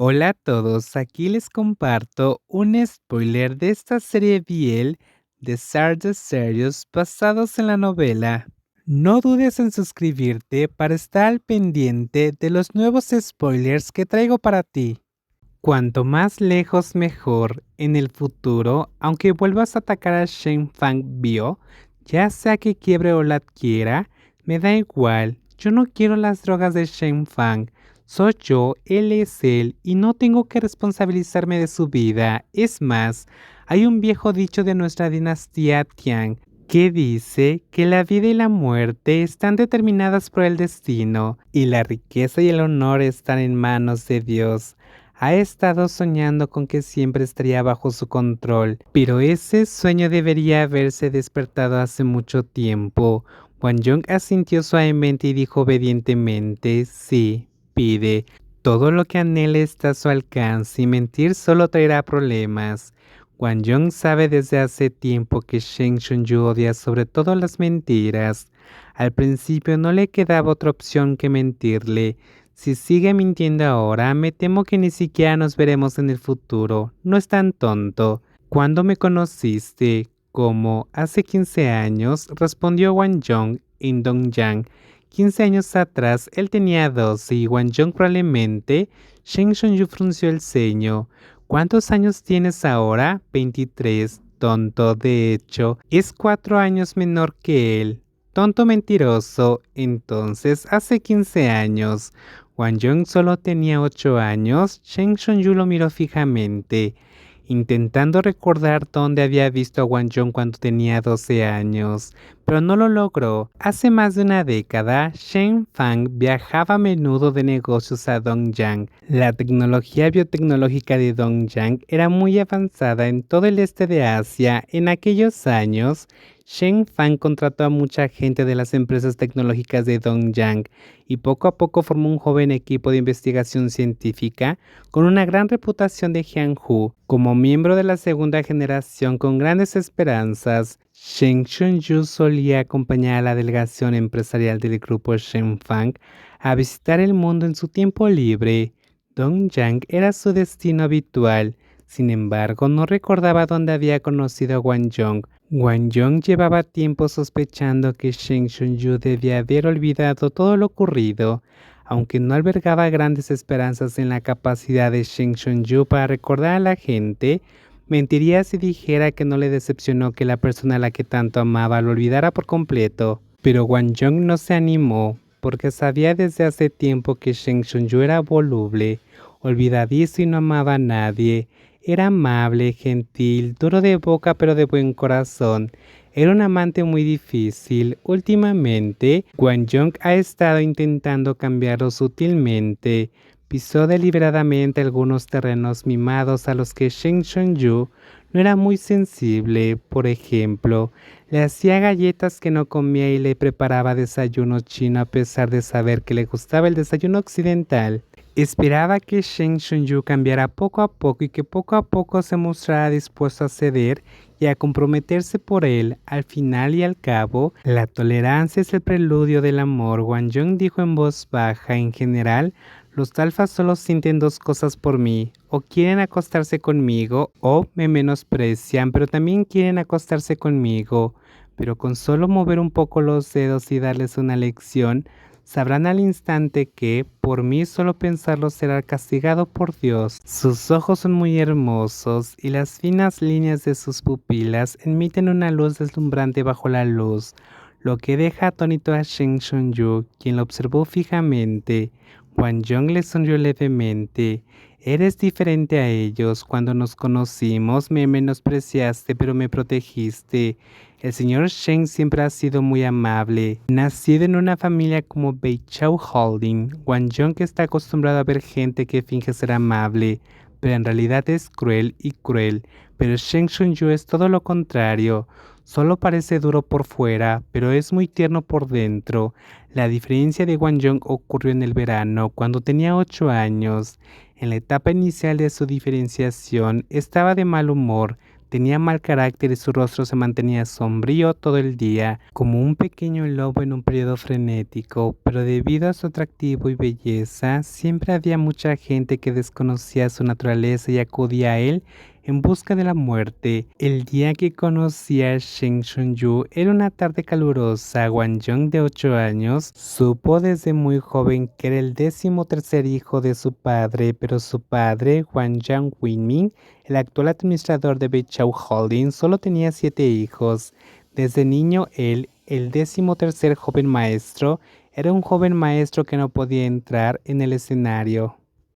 Hola a todos, aquí les comparto un spoiler de esta serie BL de Stardust Series basados en la novela. No dudes en suscribirte para estar al pendiente de los nuevos spoilers que traigo para ti. Cuanto más lejos mejor en el futuro, aunque vuelvas a atacar a Shen Fang Bio, ya sea que quiebre o la adquiera, me da igual, yo no quiero las drogas de Shen Fang. Soy yo, él es él, y no tengo que responsabilizarme de su vida. Es más, hay un viejo dicho de nuestra dinastía Tian que dice que la vida y la muerte están determinadas por el destino, y la riqueza y el honor están en manos de Dios. Ha estado soñando con que siempre estaría bajo su control, pero ese sueño debería haberse despertado hace mucho tiempo. Wang Jung asintió suavemente y dijo obedientemente, sí, pide. Todo lo que anhele está a su alcance y mentir solo traerá problemas. Wang Jung sabe desde hace tiempo que Shen Shunyu odia sobre todo las mentiras. Al principio no le quedaba otra opción que mentirle. Si sigue mintiendo ahora, me temo que ni siquiera nos veremos en el futuro. No es tan tonto. ¿Cuándo me conociste? Como hace 15 años, respondió Wang Jong en Dongyang. 15 años atrás, él tenía 12 y Wang Jong probablemente. Shen Shunyu frunció el ceño. ¿Cuántos años tienes ahora? 23. Tonto, de hecho, es 4 años menor que él. Tonto mentiroso. Entonces, hace 15 años. Wang Jung solo tenía 8 años. Shen Shunyu lo miró fijamente, intentando recordar dónde había visto a Wang Jung cuando tenía 12 años, pero no lo logró. Hace más de una década, Shen Fang viajaba a menudo de negocios a Dongyang. La tecnología biotecnológica de Dongyang era muy avanzada en todo el este de Asia. En aquellos años, Shen Fang contrató a mucha gente de las empresas tecnológicas de Dongyang y poco a poco formó un joven equipo de investigación científica con una gran reputación de Jianghu. Como miembro de la segunda generación con grandes esperanzas, Shen Shunyu solía acompañar a la delegación empresarial del grupo Shen Fang a visitar el mundo en su tiempo libre. Dongyang era su destino habitual. Sin embargo, no recordaba dónde había conocido a Wang Jong. Wang Jong llevaba tiempo sospechando que Shen Shunyu debía haber olvidado todo lo ocurrido, aunque no albergaba grandes esperanzas en la capacidad de Shen Shunyu para recordar a la gente. Mentiría si dijera que no le decepcionó que la persona a la que tanto amaba lo olvidara por completo. Pero Wang Jong no se animó, porque sabía desde hace tiempo que Shen Shunyu era voluble, olvidadizo y no amaba a nadie. Era amable, gentil, duro de boca pero de buen corazón. Era un amante muy difícil. Últimamente, Wang Jong ha estado intentando cambiarlo sutilmente. Pisó deliberadamente algunos terrenos mimados a los que Shen Shunyu no era muy sensible. Por ejemplo, le hacía galletas que no comía y le preparaba desayuno chino a pesar de saber que le gustaba el desayuno occidental. Esperaba que Shen Shunyu cambiara poco a poco y que poco a poco se mostrara dispuesto a ceder y a comprometerse por él. Al final y al cabo, la tolerancia es el preludio del amor. Wang Jung dijo en voz baja. En general, los alfas solo sienten dos cosas por mí: o quieren acostarse conmigo o me menosprecian, pero también quieren acostarse conmigo. Pero con solo mover un poco los dedos y darles una lección, sabrán al instante que, por mí solo pensarlo será castigado por Dios. Sus ojos son muy hermosos y las finas líneas de sus pupilas emiten una luz deslumbrante bajo la luz, lo que deja atónito a Shen Shunyu, quien lo observó fijamente. Wang Jong le sonrió levemente. Eres diferente a ellos. Cuando nos conocimos me menospreciaste, pero me protegiste. El señor Shen siempre ha sido muy amable. Nacido en una familia como Beichao Holding, Wang Jong está acostumbrado a ver gente que finge ser amable, pero en realidad es cruel y cruel. Pero Shen Shunyu es todo lo contrario. Solo parece duro por fuera, pero es muy tierno por dentro. La diferencia de Wang Jong ocurrió en el verano, cuando tenía 8 años. En la etapa inicial de su diferenciación, estaba de mal humor. Tenía mal carácter y su rostro se mantenía sombrío todo el día, como un pequeño lobo en un periodo frenético, pero debido a su atractivo y belleza, siempre había mucha gente que desconocía su naturaleza y acudía a él en busca de la muerte. El día que conocí a Shen Shunyu era una tarde calurosa. Wang Yong, de 8 años, supo desde muy joven que era el 13º hijo de su padre, pero su padre, Wang Yang Winming, el actual administrador de Beichao Holding, solo tenía 7 hijos. Desde niño, él, el 13º joven maestro, era un joven maestro que no podía entrar en el escenario.